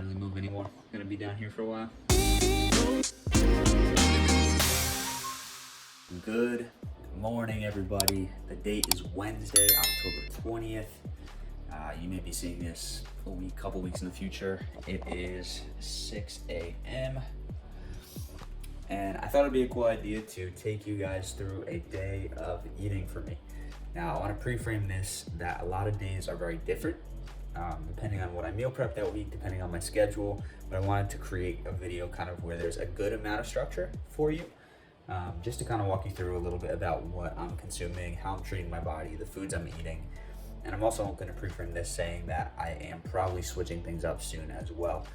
can't really move anymore. I'm gonna be down here for a while. Good morning, everybody. The date is Wednesday, October 20th. You may be seeing this a couple weeks in the future. It is 6 a.m. And I thought it'd be a cool idea to take you guys through a day of eating for me. Now, I want to pre-frame this that a lot of days are very different, depending on what I meal prep that week, depending on my schedule. But I wanted to create a video kind of where there's a good amount of structure for you, just to kind of walk you through a little bit about what I'm consuming, how I'm treating my body, the foods I'm eating. And I'm also going to pre-frame this saying that I am probably switching things up soon as well.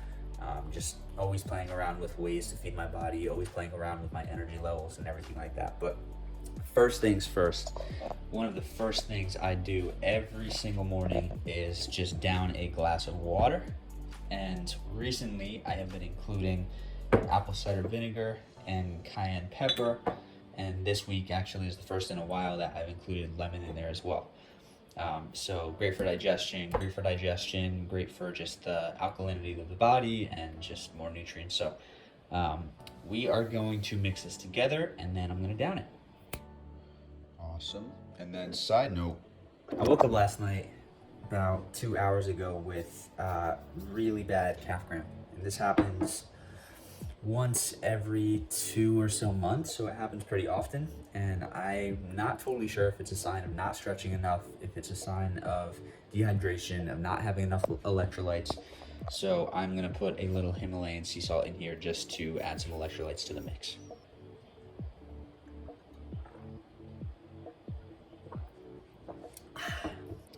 Just always playing around with ways to feed my body, always playing around with my energy levels and everything like that. But first things first, one of the first things I do every single morning is just down a glass of water. And recently I have been including apple cider vinegar and cayenne pepper. And this week actually is the first in a while that I've included lemon in there as well. So great for digestion, great for just the alkalinity of the body and just more nutrients. So we are going to mix this together and then I'm going to down it. Awesome. And then side note, I woke up last night about 2 hours ago with really bad calf cramp. And this happens once every 2 or so months, so it happens pretty often. And I'm not totally sure if it's a sign of not stretching enough, if it's a sign of dehydration, of not having enough electrolytes. So I'm gonna put a little Himalayan sea salt in here just to add some electrolytes to the mix.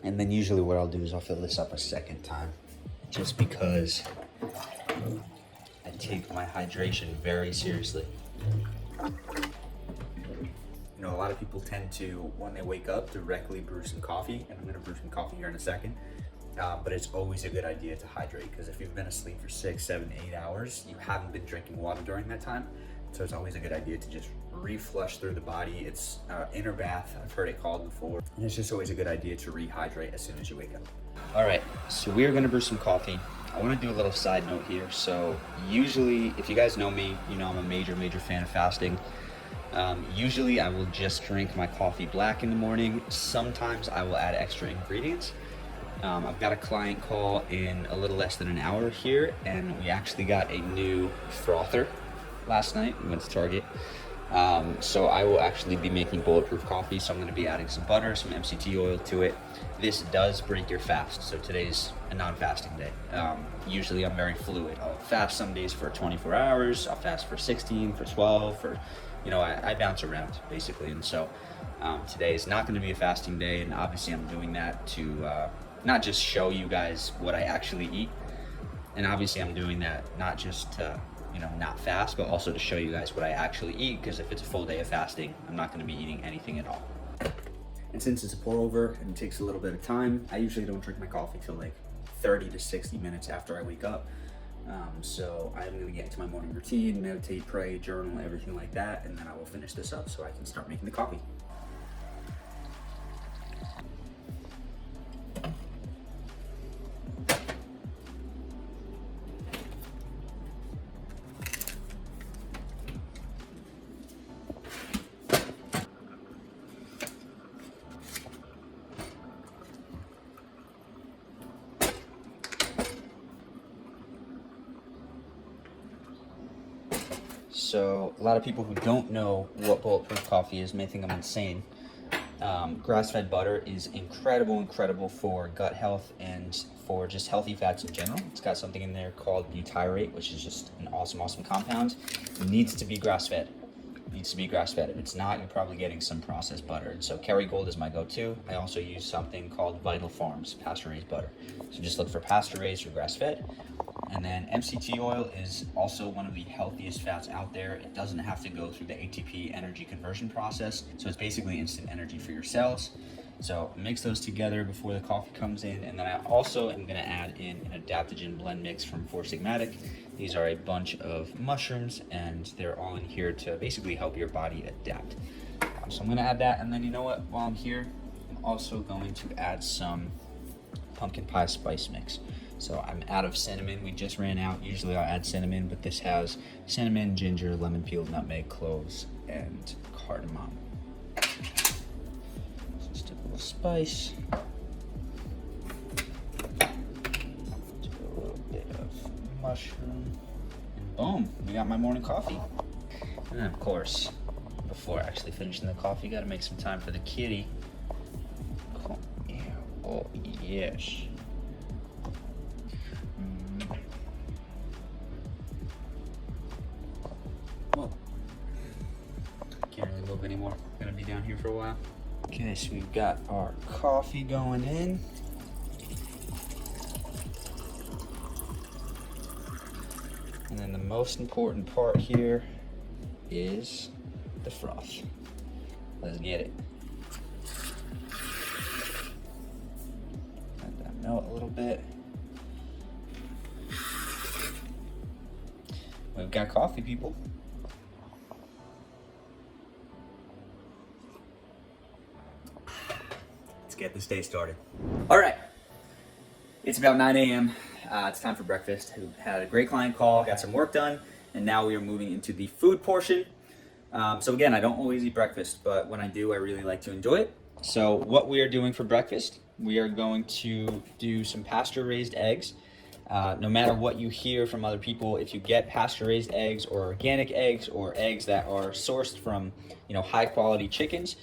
And then usually what I'll do is I'll fill this up a second time, just because I take my hydration very seriously. You know, a lot of people tend to, when they wake up, directly brew some coffee, and I'm gonna brew some coffee here in a second. But it's always a good idea to hydrate, because if you've been asleep for 6, 7, 8 hours, you haven't been drinking water during that time. So it's always a good idea to just reflush through the body. It's inner bath, I've heard it called before. And it's just always a good idea to rehydrate as soon as you wake up. All right, so we are gonna brew some coffee. I wanna do a little side note here. So usually, if you guys know me, you know I'm a major fan of fasting. Usually I will just drink my coffee black in the morning. Sometimes I will add extra ingredients. I've got a client call in a little less than an hour here, and we actually got a new frother last night. We went to Target. So I will actually be making bulletproof coffee. So I'm going to be adding some butter, some MCT oil to it. This does break your fast. So today's a non-fasting day. Usually I'm very fluid. I'll fast some days for 24 hours. I'll fast for 16, for 12, for, you know, I bounce around basically. And so today is not going to be a fasting day. And obviously I'm doing that to not just show you guys what I actually eat. And obviously I'm doing that not just to, you know, not fast, but also to show you guys what I actually eat, because if it's a full day of fasting, I'm not going to be eating anything at all. And since it's a pour over and it takes a little bit of time, I usually don't drink my coffee till like 30 to 60 minutes after I wake up. So I'm going to get into my morning routine, meditate, pray, journal, everything like that, and then I will finish this up so I can start making the coffee. So a lot of people who don't know what bulletproof coffee is may think I'm insane. Grass-fed butter is incredible for gut health and for just healthy fats in general. It's got something in there called butyrate, which is just an awesome compound. It needs to be grass-fed. If it's not, you're probably getting some processed butter. And so Kerrygold is my go-to. I also use something called Vital Farms pasture-raised butter. So just look for pasture-raised or grass-fed. And then MCT oil is also one of the healthiest fats out there. It doesn't have to go through the ATP energy conversion process. So it's basically instant energy for your cells. So mix those together before the coffee comes in. And then I also am gonna add in an adaptogen blend mix from Four Sigmatic. These are a bunch of mushrooms and they're all in here to basically help your body adapt. So I'm gonna add that. And then you know what, while I'm here, I'm also going to add some pumpkin pie spice mix. So I'm out of cinnamon. We just ran out. Usually I'll add cinnamon, but this has cinnamon, ginger, lemon peel, nutmeg, cloves, and cardamom. Just a little spice. Do a little bit of mushroom. And boom, we got my morning coffee. And then of course, before actually finishing the coffee, gotta make some time for the kitty. Oh yes. Whoa. Can't really move anymore. Gonna be down here for a while. Okay, so we've got our coffee going in. And then the most important part here is the froth. Let's get it. Let that melt a little bit. We've got coffee, people. Let's get this day started. All right, it's about 9 a.m. It's time for breakfast. We had a great client call, got some work done, and now we are moving into the food portion. So again, I don't always eat breakfast, but when I do, I really like to enjoy it. So what we are doing for breakfast, we are going to do some pasture-raised eggs. No matter what you hear from other people, if you get pasture-raised eggs or organic eggs or eggs that are sourced from, high-quality chickens,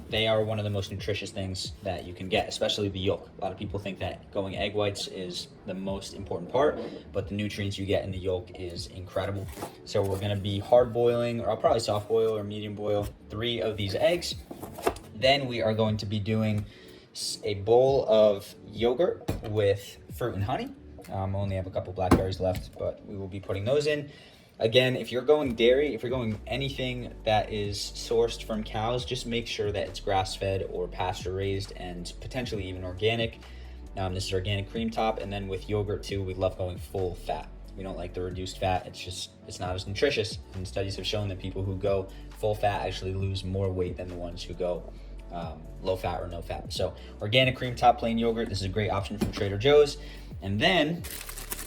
they are one of the most nutritious things that you can get, especially the yolk. A lot of people think that going egg whites is the most important part, but the nutrients you get in the yolk is incredible. So we're gonna be hard boiling, or I'll probably soft boil or medium boil 3 of these eggs. Then we are going to be doing a bowl of yogurt with fruit and honey. I only have a couple blackberries left, but we will be putting those in. Again, if you're going dairy, if you're going anything that is sourced from cows, just make sure that it's grass-fed or pasture-raised and potentially even organic. This is organic cream top, and then with yogurt too, we love going full fat. We don't like the reduced fat. It's not as nutritious. And studies have shown that people who go full fat actually lose more weight than the ones who go low fat or no fat. So organic cream top plain yogurt, this is a great option from Trader Joe's. And then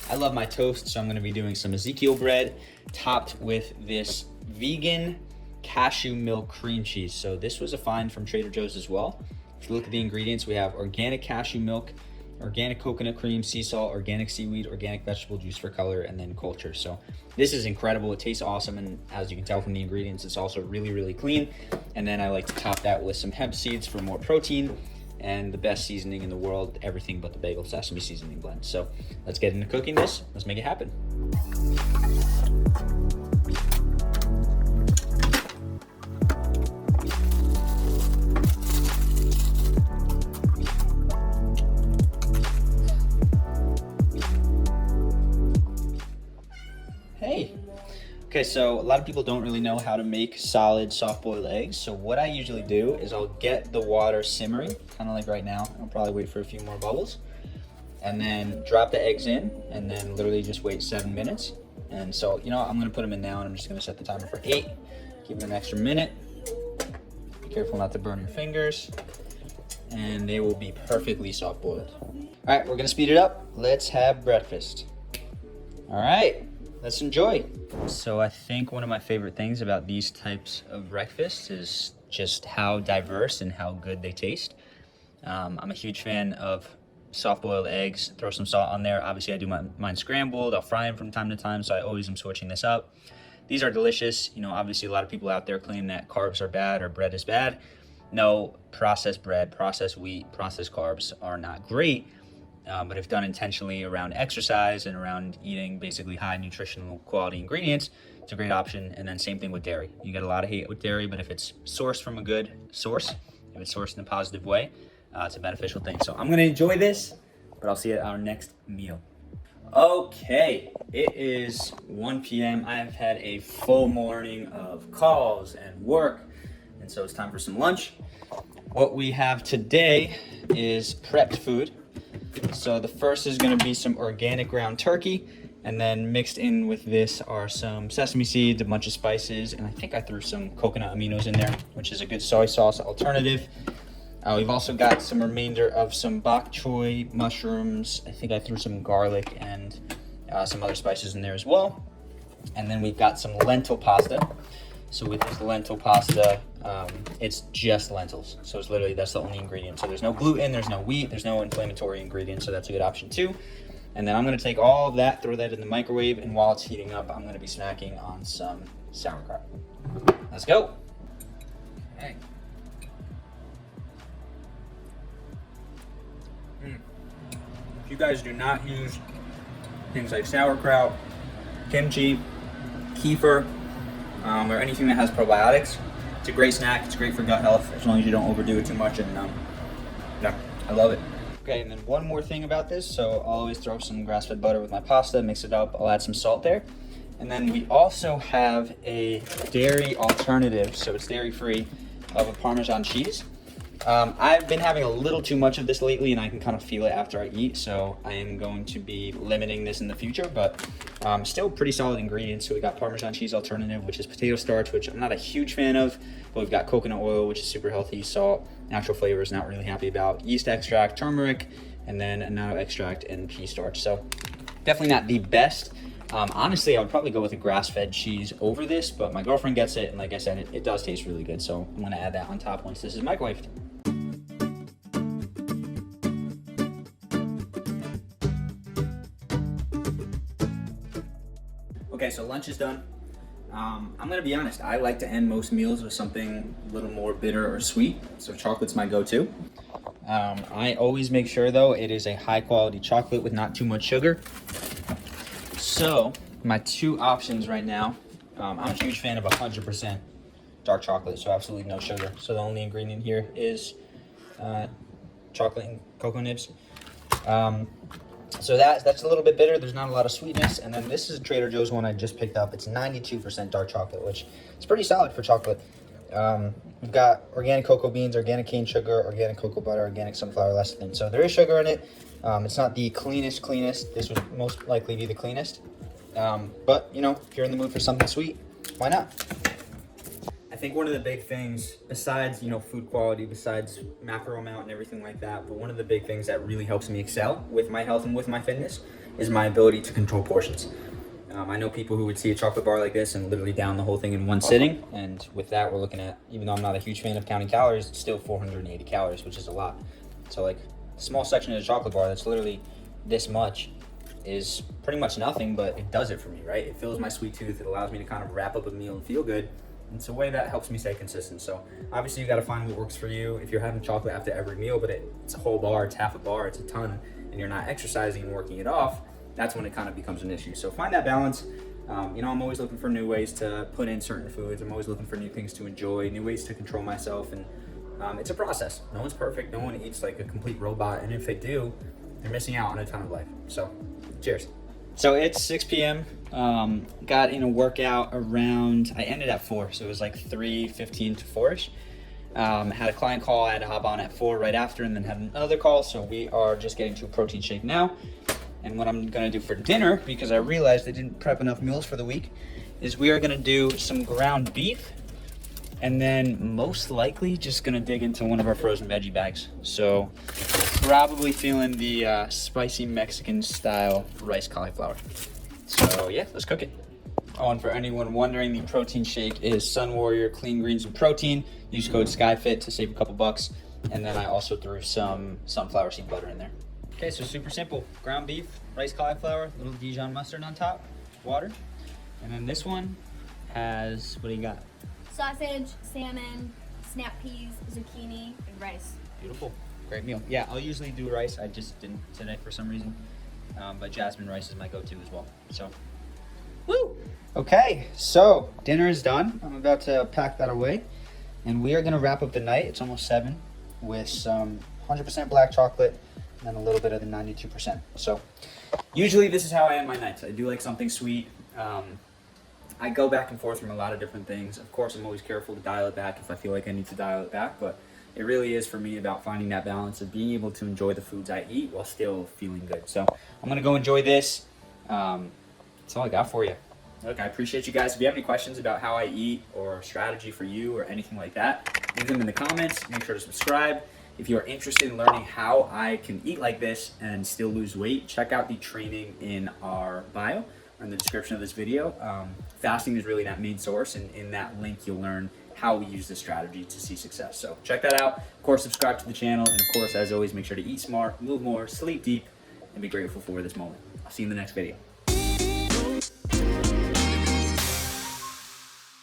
I love my toast, so I'm gonna be doing some Ezekiel bread topped with this vegan cashew milk cream cheese. So this was a find from Trader Joe's as well. If you look at the ingredients, we have organic cashew milk, organic coconut cream, sea salt, organic seaweed, organic vegetable juice for color, and then culture. So this is incredible. It tastes awesome, and as you can tell from the ingredients, it's also really, really clean. And then I like to top that with some hemp seeds for more protein, and the best seasoning in the world, everything but the bagel sesame seasoning blend. So let's get into cooking this. Let's make it happen. Hey. Okay, so a lot of people don't really know how to make solid soft-boiled eggs. So what I usually do is I'll get the water simmering, kind of like right now. I'll probably wait for a few more bubbles. And then drop the eggs in, and then literally just wait 7 minutes. And so, I'm gonna put them in now, and I'm just gonna set the timer for 8. Give it an extra minute. Be careful not to burn your fingers. And they will be perfectly soft-boiled. All right, we're gonna speed it up. Let's have breakfast. All right. Let's enjoy. So I think one of my favorite things about these types of breakfasts is just how diverse and how good they taste. I'm a huge fan of soft-boiled eggs. Throw some salt on there. Obviously, I do mine scrambled. I'll fry them from time to time, so I always am switching this up. These are delicious. Obviously, a lot of people out there claim that carbs are bad or bread is bad. No, processed bread, processed wheat, processed carbs are not great. But if done intentionally around exercise and around eating basically high nutritional quality ingredients, it's a great option. And then same thing with dairy. You get a lot of hate with dairy, but if it's sourced from a good source, if it's sourced in a positive way, it's a beneficial thing. So I'm gonna enjoy this, but I'll see you at our next meal. Okay, it is 1 p.m. I have had a full morning of calls and work, and so it's time for some lunch. What we have today is prepped food. So the first is going to be some organic ground turkey, and then mixed in with this are some sesame seeds, a bunch of spices, and I think I threw some coconut aminos in there, which is a good soy sauce alternative. We've also got some remainder of some bok choy, mushrooms. I think I threw some garlic and some other spices in there as well. And then we've got some lentil pasta. So with this lentil pasta, it's just lentils. So it's literally, that's the only ingredient. So there's no gluten, there's no wheat, there's no inflammatory ingredients. So that's a good option too. And then I'm gonna take all of that, throw that in the microwave, and while it's heating up, I'm gonna be snacking on some sauerkraut. Let's go. Okay. If you guys do not use things like sauerkraut, kimchi, kefir, or anything that has probiotics, it's a great snack. It's great for gut health as long as you don't overdo it too much. And yeah, I love it. Okay, and then one more thing about this. So I'll always throw some grass-fed butter with my pasta, mix it up. I'll add some salt there. And then we also have a dairy alternative, so it's dairy-free, of a Parmesan cheese. I've been having a little too much of this lately, and I can kind of feel it after I eat, so I am going to be limiting this in the future, but still pretty solid ingredients. So we got Parmesan cheese alternative, which is potato starch, which I'm not a huge fan of, but we've got coconut oil, which is super healthy, salt, natural flavors, not really happy about, yeast extract, turmeric, and then annatto extract and pea starch. So definitely not the best. Honestly, I would probably go with a grass-fed cheese over this, but my girlfriend gets it, and like I said, it does taste really good, so I'm gonna add that on top once this is microwaved. Okay, so lunch is done. I'm gonna be honest, I like to end most meals with something a little more bitter or sweet, so chocolate's my go-to. I always make sure though it is a high quality chocolate with not too much sugar. So my two options right now, I'm a huge fan of 100% dark chocolate, so absolutely no sugar. So the only ingredient here is chocolate and cocoa nibs. So that's a little bit bitter. There's not a lot of sweetness. And then this is a Trader Joe's one I just picked up. It's 92% dark chocolate, which is pretty solid for chocolate. We've got organic cocoa beans, organic cane sugar, organic cocoa butter, organic sunflower lecithin. So there is sugar in it. It's not the cleanest. This would most likely be the cleanest. But, you know, if you're in the mood for something sweet, why not? I think one of the big things, besides, you know, food quality, besides macro amount and everything like that, but one of the big things that really helps me excel with my health and with my fitness is my ability to control portions. I know people who would see a chocolate bar like this and literally down the whole thing in one sitting. And with that, we're looking at, even though I'm not a huge fan of counting calories, it's still 480 calories, which is a lot. So like a small section of a chocolate bar that's literally this much is pretty much nothing, but it does it for me, right? It fills my sweet tooth. It allows me to kind of wrap up a meal and feel good. It's a way that helps me stay consistent. So obviously you got to find what works for you. If you're having chocolate after every meal, but it's a whole bar, it's half a bar, it's a ton, and you're not exercising and working it off, that's when it kind of becomes an issue. So find that balance. You know, I'm always looking for new ways to put in certain foods. I'm always looking for new things to enjoy, new ways to control myself. And it's a process. No one's perfect. No one eats like a complete robot. And if they do, they're missing out on a ton of life. So cheers. So it's 6 p.m. Got in a workout around, I ended at 4. So it was like 3:15 to 4-ish. Had a client call. I had to hop on at 4 right after, and then had another call. So we are just getting to a protein shake now. And what I'm gonna do for dinner, because I realized I didn't prep enough meals for the week, is we are gonna do some ground beef, and then most likely just gonna dig into one of our frozen veggie bags. So probably feeling the spicy Mexican style rice cauliflower. So yeah, let's cook it. Oh, and for anyone wondering, the protein shake is Sun Warrior Clean Greens and Protein. Use code SKYFIT to save a couple bucks. And then I also threw some sunflower seed butter in there. Okay, so super simple. Ground beef, rice cauliflower, little Dijon mustard on top, water. And then this one has, what do you got? Sausage, salmon, snap peas, zucchini, and rice. Beautiful. Great meal. Yeah, I'll usually do rice. I just didn't today for some reason. But jasmine rice is my go-to as well. So, woo! Okay, so dinner is done. I'm about to pack that away. And we are gonna wrap up the night, it's almost 7, with some 100% black chocolate and then a little bit of the 92%. So usually this is how I end my nights. I do like something sweet. I go back and forth from a lot of different things. Of course, I'm always careful to dial it back if I feel like I need to dial it back, but it really is for me about finding that balance of being able to enjoy the foods I eat while still feeling good. So I'm gonna go enjoy this. That's all I got for you. Look, I appreciate you guys. If you have any questions about how I eat or strategy for you or anything like that, leave them in the comments. Make sure to subscribe. If you're interested in learning how I can eat like this and still lose weight, check out the training in our bio or in the description of this video. Fasting is really that main source, and in that link you'll learn how we use this strategy to see success. So check that out. Of course, subscribe to the channel, and of course, as always, make sure to eat smart, move more, sleep deep, and be grateful for this moment. I'll see you in the next video.